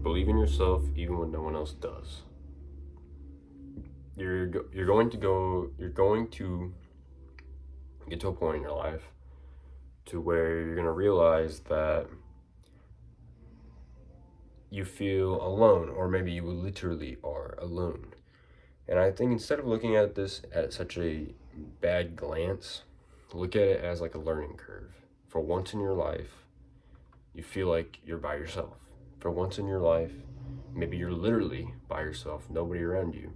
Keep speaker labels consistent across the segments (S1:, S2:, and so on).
S1: Believe in yourself even when no one else does. You're going to get to a point in your life to where you're going to realize that you feel alone, or maybe you literally are alone. And I think instead of looking at this at such a bad glance, look at it as like a learning curve. For once in your life, you feel like you're by yourself. For once in your life, maybe you're literally by yourself, nobody around you.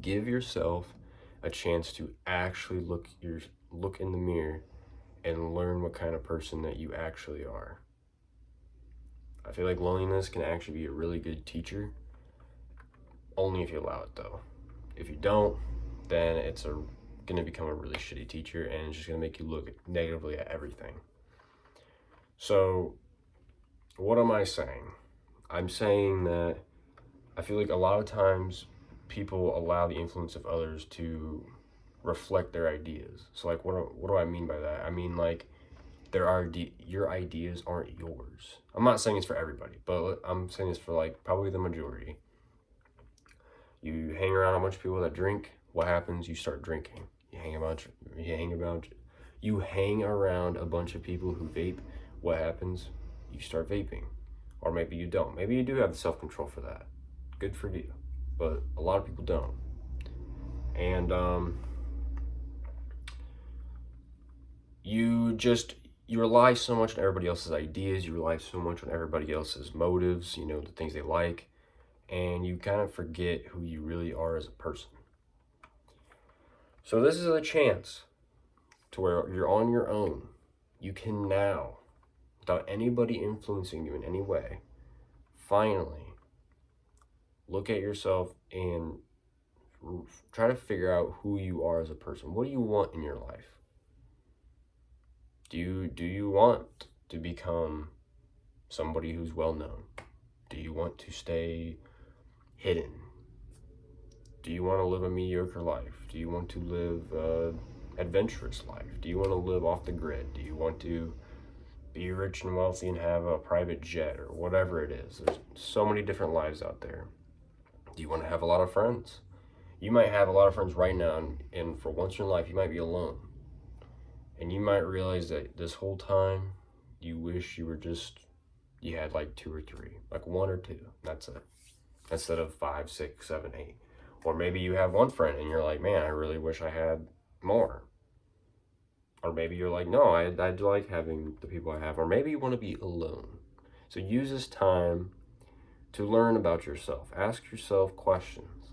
S1: Give yourself a chance to actually look in the mirror and learn what kind of person that you actually are. I feel like loneliness can actually be a really good teacher, only if you allow it though. If you don't, then it's going to become a really shitty teacher, and it's just going to make you look negatively at everything. So, what am I saying? I'm saying that I feel like a lot of times people allow the influence of others to reflect their ideas. So like what do I mean by that? I mean like your ideas aren't yours. I'm not saying it's for everybody, but I'm saying it's for like probably the majority. You hang around a bunch of people that drink, what happens? You start drinking. You hang around a bunch of people who vape, what happens? You start vaping. Or maybe you don't. Maybe you do have the self-control for that. Good for you. But a lot of people don't. And you rely so much on everybody else's ideas, you rely so much on everybody else's motives, the things they like, and you kind of forget who you really are as a person. So this is a chance to where you're on your own. You can now, without anybody influencing you in any way, finally look at yourself and try to figure out who you are as a person. What do you want in your life? Do you want to become somebody who's well known? Do you want to stay hidden? Do you want to live a mediocre life? Do you want to live an adventurous life? Do you want to live off the grid? Do you want to be rich and wealthy and have a private jet, or whatever it is? There's so many different lives out there. Do you want to have a lot of friends? You might have a lot of friends right now, and for once in your life, you might be alone. And you might realize that this whole time, you wish you had like 2 or 3, like 1 or 2, that's it. Instead of 5, 6, 7, 8. Or maybe you have one friend and you're like, man, I really wish I had more. Or maybe you're like, no, I like having the people I have. Or maybe you want to be alone. So use this time to learn about yourself. Ask yourself questions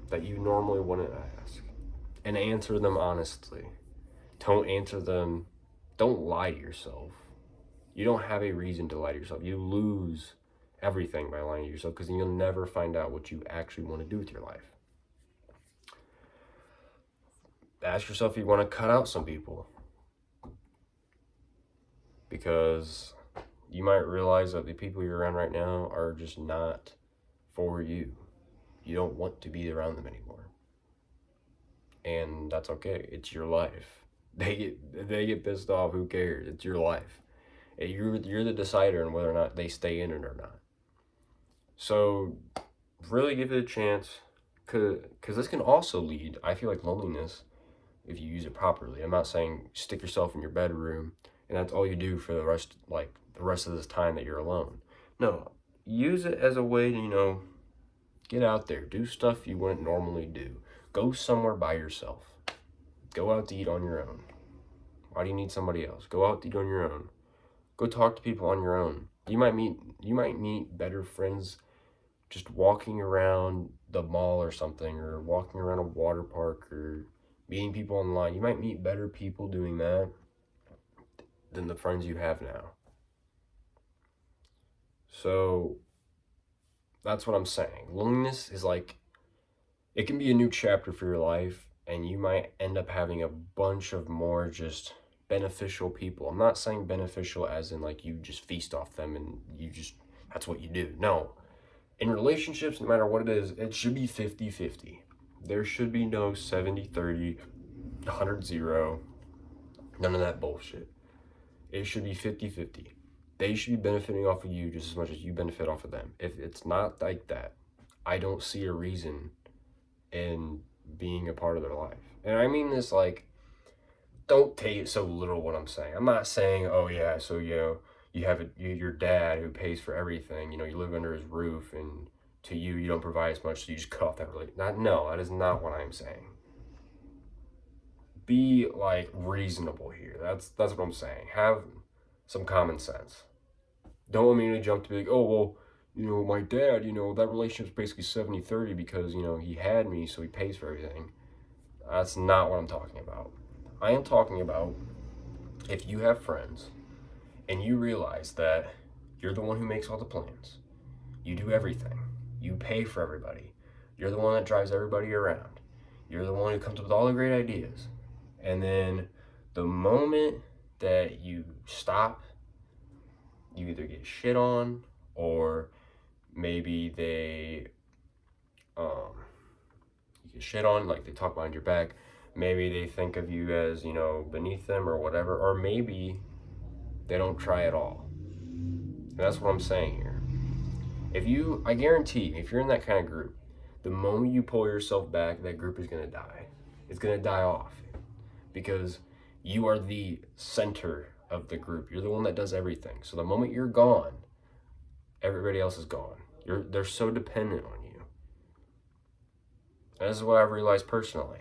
S1: that you normally wouldn't ask, and answer them honestly. Don't lie to yourself. You don't have a reason to lie to yourself. You lose everything by lying to yourself, because you'll never find out what you actually want to do with your life. Ask yourself if you want to cut out some people, because you might realize that the people you're around right now are just not for you. You don't want to be around them anymore. And that's okay. It's your life. They get pissed off. Who cares? It's your life. You're the decider on whether or not they stay in it or not. So really give it a chance, because this can also lead, I feel like, loneliness if you use it properly. I'm not saying stick yourself in your bedroom and that's all you do for the rest of this time that you're alone. No, use it as a way to, get out there, do stuff you wouldn't normally do. Go somewhere by yourself. Go out to eat on your own. Why do you need somebody else? Go out to eat on your own. Go talk to people on your own. You might meet better friends just walking around the mall or something, or walking around a water park, or meeting people online. You might meet better people doing that than the friends you have now. So that's what I'm saying. Loneliness is like, it can be a new chapter for your life, and you might end up having a bunch of more just beneficial people. I'm not saying beneficial as in like you just feast off them and that's what you do. No. In relationships, no matter what it is, it should be 50-50. There should be no 70-30, 100-0, none of that bullshit. It should be 50-50. they should be benefiting off of you just as much as you benefit off of them. If it's not like that, I don't see a reason in being a part of their life. And I mean this like, don't take it so literal what I'm saying. I'm not saying, oh yeah, so you have your dad who pays for everything. You live under his roof, and to you don't provide as much, so you just cut off that relationship. No, that is not what I'm saying. Be like reasonable here. That's what I'm saying. Have some common sense. Don't immediately jump to be like, oh well, my dad, that relationship's basically 70-30 because he had me, so he pays for everything. That's not what I'm talking about. I am talking about if you have friends and you realize that you're the one who makes all the plans, you do everything, you pay for everybody, you're the one that drives everybody around, you're the one who comes up with all the great ideas, and then the moment that you stop, you either get shit on, or maybe you get shit on, like they talk behind your back. Maybe they think of you as, beneath them or whatever, or maybe they don't try at all. And that's what I'm saying here. I guarantee, if you're in that kind of group, the moment you pull yourself back, that group is going to die. It's going to die off because you are the center of the group. You're the one that does everything. So the moment you're gone, everybody else is gone. They're so dependent on you. And this is what I've realized personally.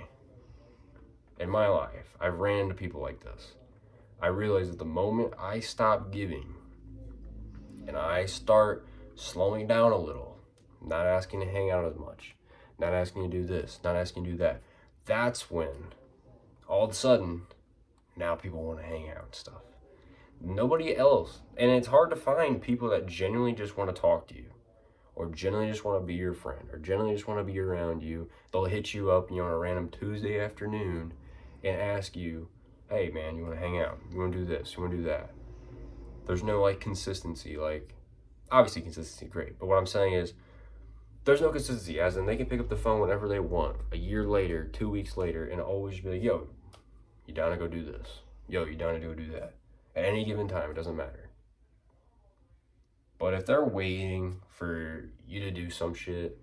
S1: In my life, I've ran into people like this. I realized that the moment I stop giving and I start slowing down a little, not asking to hang out as much, not asking to do this, not asking to do that, that's when all of a sudden now people want to hang out and stuff. Nobody else. And it's hard to find people that genuinely just want to talk to you, or genuinely just want to be your friend, or genuinely just want to be around you. They'll hit you up on a random Tuesday afternoon and ask you, hey man, you want to hang out? You want to do this? You want to do that? There's no consistency. Obviously consistency, great. But what I'm saying is, there's no consistency, as in they can pick up the phone whenever they want, a year later, 2 weeks later, and always be like, yo, you down to go do this? Yo, you down to go do that? At any given time, it doesn't matter. But if they're waiting for you to do some shit,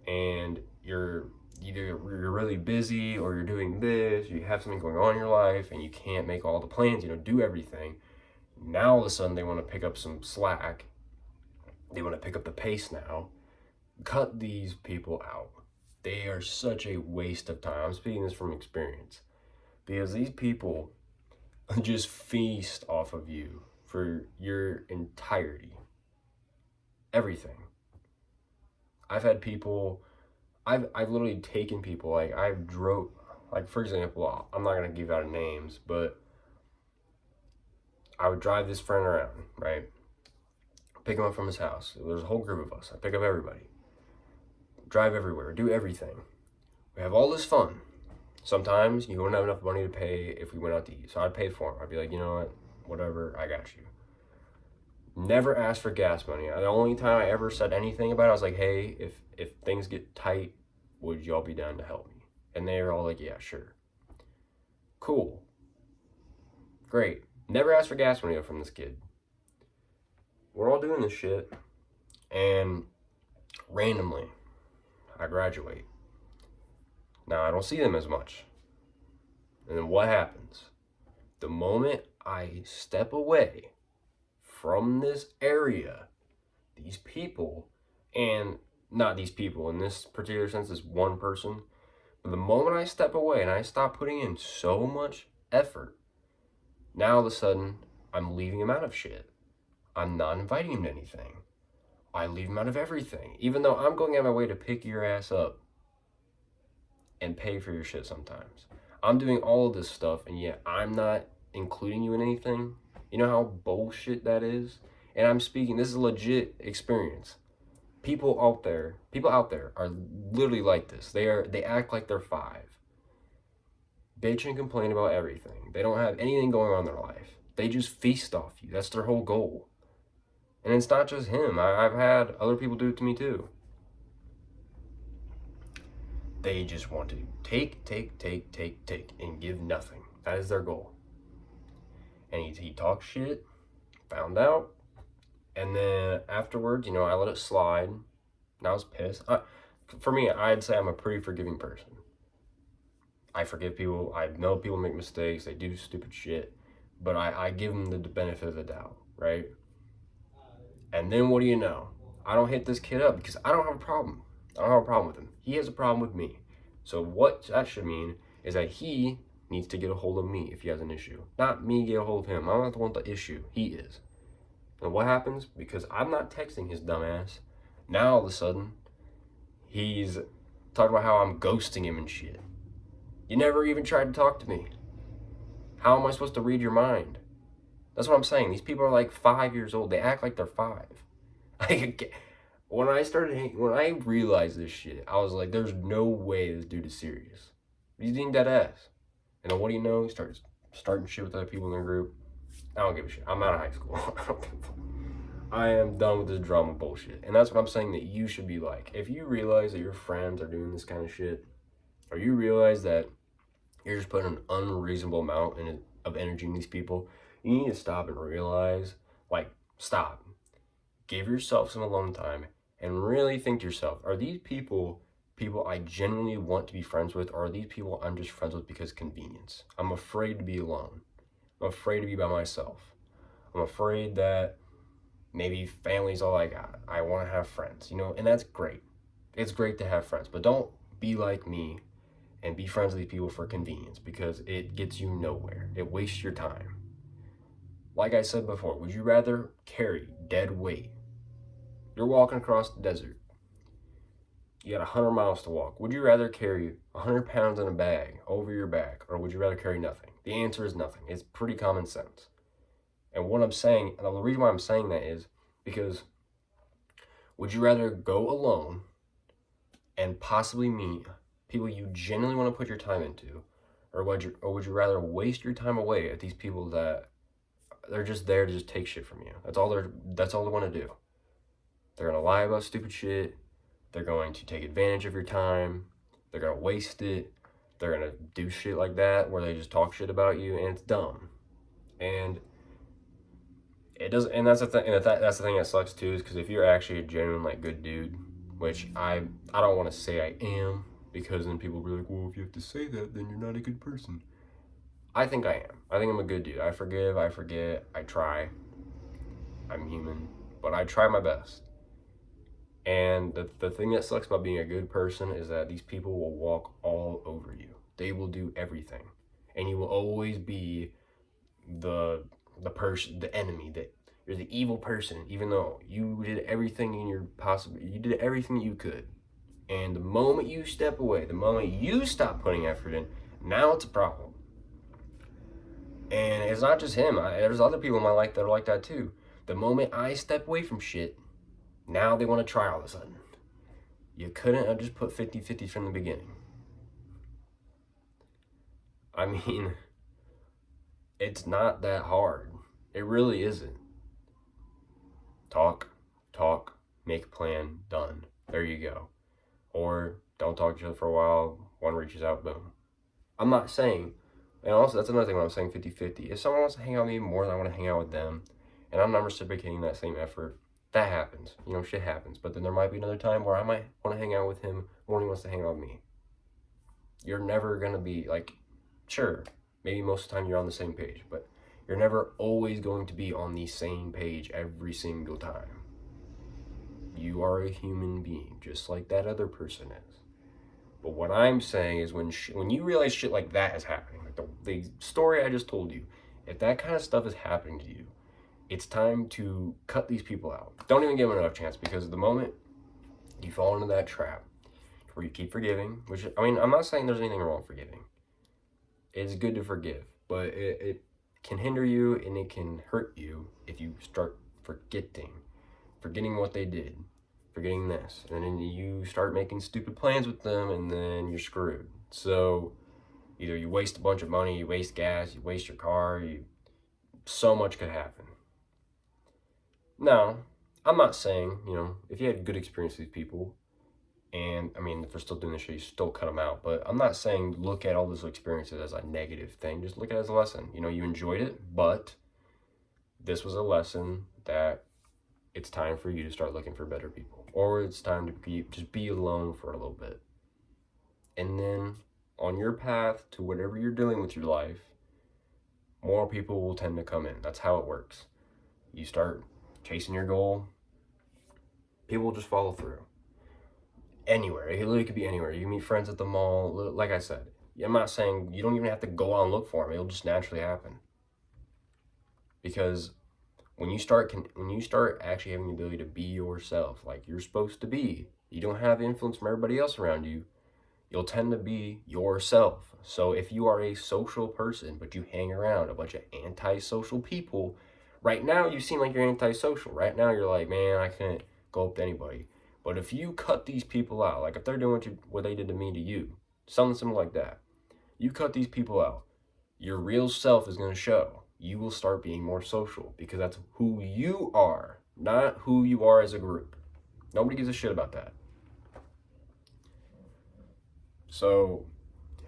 S1: and you're really busy, or you're doing this, you have something going on in your life, and you can't make all the plans, do everything, now all of a sudden they want to pick up some slack. They want to pick up the pace now. Cut these people out. They are such a waste of time. I'm speaking this from experience. Because these people just feast off of you for your entirety. Everything. I've had people, I've literally taken people, I've drove, for example, I'm not going to give out names, but I would drive this friend around, right? Pick him up from his house. There's a whole group of us. I pick up everybody. Drive everywhere. Do everything. We have all this fun. Sometimes you wouldn't have enough money to pay if we went out to eat. So I'd pay for him. I'd be like, you know what? Whatever, I got you. Never asked for gas money. The only time I ever said anything about it, I was like, hey, if things get tight, would y'all be down to help me? And they were all like, yeah, sure. Cool. Great. Never asked for gas money from this kid. We're all doing this shit, and randomly, I graduate. Now, I don't see them as much. And then what happens? The moment I step away from this area, these people, and not these people in this particular sense, this one person, but the moment I step away and I stop putting in so much effort, now all of a sudden, I'm leaving him out of shit. I'm not inviting him to anything. I leave him out of everything. Even though I'm going out of my way to pick your ass up and pay for your shit sometimes. I'm doing all of this stuff, and yet I'm not including you in anything. You know how bullshit that is? And I'm speaking, this is a legit experience. People out there are literally like this. They act like they're 5. Bitch and complain about everything. They don't have anything going on in their life. They just feast off you. That's their whole goal. And it's not just him. I've had other people do it to me too. They just want to take, and give nothing. That is their goal. And he talks shit, found out, And then afterwards, I let it slide. And I was pissed. For me, I'd say I'm a pretty forgiving person. I forgive people. I know people make mistakes. They do stupid shit. But I give them the benefit of the doubt, right? And then what do you know? I don't hit this kid up because I don't have a problem. I don't have a problem with him. He has a problem with me. So what that should mean is that he needs to get a hold of me if he has an issue. Not me get a hold of him. I'm not the one with the issue. He is. And what happens? Because I'm not texting his dumbass, now all of a sudden, he's talking about how I'm ghosting him and shit. You never even tried to talk to me. How am I supposed to read your mind? That's what I'm saying. These people are like 5 years old. They act like they're 5. When I realized this shit, I was like, there's no way this dude is serious. He's being dead ass. And then what do you know? He starts starting shit with other people in their group. I don't give a shit. I'm out of high school. I am done with this drama bullshit. And that's what I'm saying that you should be like. If you realize that your friends are doing this kind of shit, or you realize that you're just putting an unreasonable amount of energy in these people, you need to stop and realize, stop. Give yourself some alone time and really think to yourself, are these people I genuinely want to be friends with, or are these people I'm just friends with because convenience? I'm afraid to be alone. I'm afraid to be by myself. I'm afraid that maybe family's all like, I want to have friends, and that's great. It's great to have friends, but don't be like me and be friends with these people for convenience, because it gets you nowhere. It wastes your time. Like I said before, would you rather carry dead weight? You're walking across the desert. You got 100 miles to walk. Would you rather carry 100 pounds in a bag over your back, or would you rather carry nothing? The answer is nothing. It's pretty common sense. And what I'm saying, and the reason why I'm saying that is because would you rather go alone and possibly meet people you genuinely want to put your time into, or would you rather waste your time away at these people that they're just there to just take shit from you? That's all they want to do. They're going to lie about stupid shit. They're going to take advantage of your time. They're going to waste it. They're going to do shit like that where they just talk shit about you, and it's dumb. And it doesn't, and that's the thing, that's the thing that sucks too, is because if you're actually a genuine, good dude, which I don't want to say I am, because then people will be like, well, if you have to say that, then you're not a good person. I think I am. I think I'm a good dude. I forgive, I forget, I try. I'm human, but I try my best. And the thing that sucks about being a good person is that these people will walk all over you. They will do everything. And you will always be the person, the enemy, that you're the evil person, even though you did everything you did everything you could. And the moment you step away, the moment you stop putting effort in, now it's a problem. And it's not just him. There's other people in my life that are like that too. The moment I step away from shit, now they want to try all of a sudden. You couldn't have just put 50-50 from the beginning. I mean, it's not that hard. It really isn't. Talk, make a plan, done. There you go. Or don't talk to each other for a while, one reaches out, boom. I'm not saying, and also that's another thing when I'm saying 50-50. If someone wants to hang out with me more than I want to hang out with them, and I'm not reciprocating that same effort, that happens. Shit happens. But then there might be another time where I might want to hang out with him more than he wants to hang out with me. You're never going to be sure, maybe most of the time you're on the same page, but you're never always going to be on the same page every single time. You are a human being, just like that other person is. But what I'm saying is when you realize shit like that is happening, like the story I just told you, if that kind of stuff is happening to you, it's time to cut these people out. Don't even give them enough chance, because the moment you fall into that trap where you keep forgiving, which, I'm not saying there's anything wrong with forgiving. It's good to forgive, but it can hinder you and it can hurt you if you start forgetting what they did, forgetting this, and then you start making stupid plans with them, and then you're screwed. So either you waste a bunch of money, you waste gas, you waste your car, so much could happen. Now, I'm not saying, if you had good experience with these people, and if they're still doing this shit, you still cut them out. But I'm not saying look at all those experiences as a negative thing. Just look at it as a lesson. You enjoyed it, but this was a lesson that it's time for you to start looking for better people. Or it's time to just be alone for a little bit. And then on your path to whatever you're doing with your life, more people will tend to come in. That's how it works. You start chasing your goal, people will just follow through. Anywhere. It literally could be anywhere. You meet friends at the mall. Like I said, I'm not saying you don't even have to go out and look for them. It'll just naturally happen. Because when you start actually having the ability to be yourself, like you're supposed to be, you don't have influence from everybody else around you, you'll tend to be yourself. So if you are a social person, but you hang around a bunch of antisocial people, right now you seem like you're antisocial. Right now you're like, man, I can't go up to anybody. But if you cut these people out, like if they're doing what they did to me to you, something similar like that, you cut these people out, your real self is going to show. You will start being more social because that's who you are, not who you are as a group. Nobody gives a shit about that. So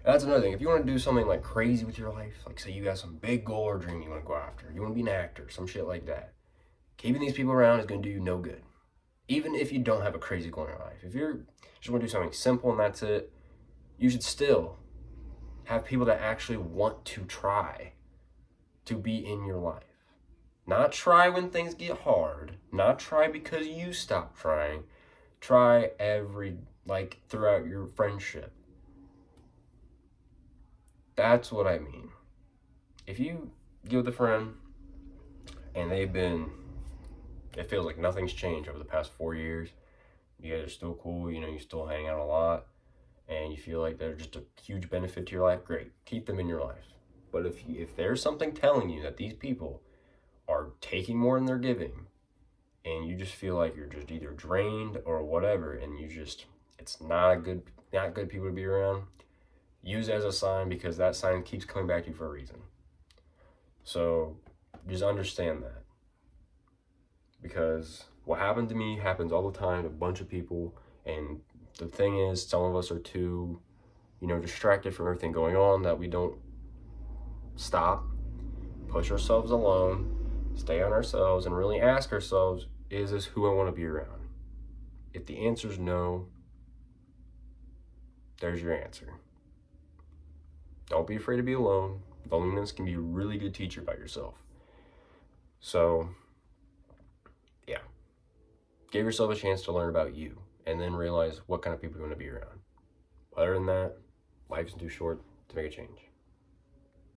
S1: that's another thing. If you want to do something like crazy with your life, like say you got some big goal or dream you want to go after, you want to be an actor, some shit like that, keeping these people around is going to do you no good. Even if you don't have a crazy goal in your life. If you're just want to do something simple and that's it, you should still have people that actually want to try to be in your life. Not try when things get hard. Not try because you stop trying. Try throughout your friendship. That's what I mean. If you get with a friend and it feels like nothing's changed over the past 4 years, you guys are still cool, you still hang out a lot, and you feel like they're just a huge benefit to your life, great, keep them in your life. But if there's something telling you that these people are taking more than they're giving, and you just feel like you're just either drained or whatever, and it's not good people to be around, use it as a sign, because that sign keeps coming back to you for a reason. So just understand that. Because what happened to me happens all the time to a bunch of people, and the thing is, some of us are too, distracted from everything going on that we don't stop, push ourselves alone, stay on ourselves, and really ask ourselves, is this who I want to be around? If the answer is no, there's your answer. Don't be afraid to be alone. Loneliness can be a really good teacher about yourself. So, yeah. Give yourself a chance to learn about you, and then realize what kind of people you want to be around. Other than that, life's too short to make a change.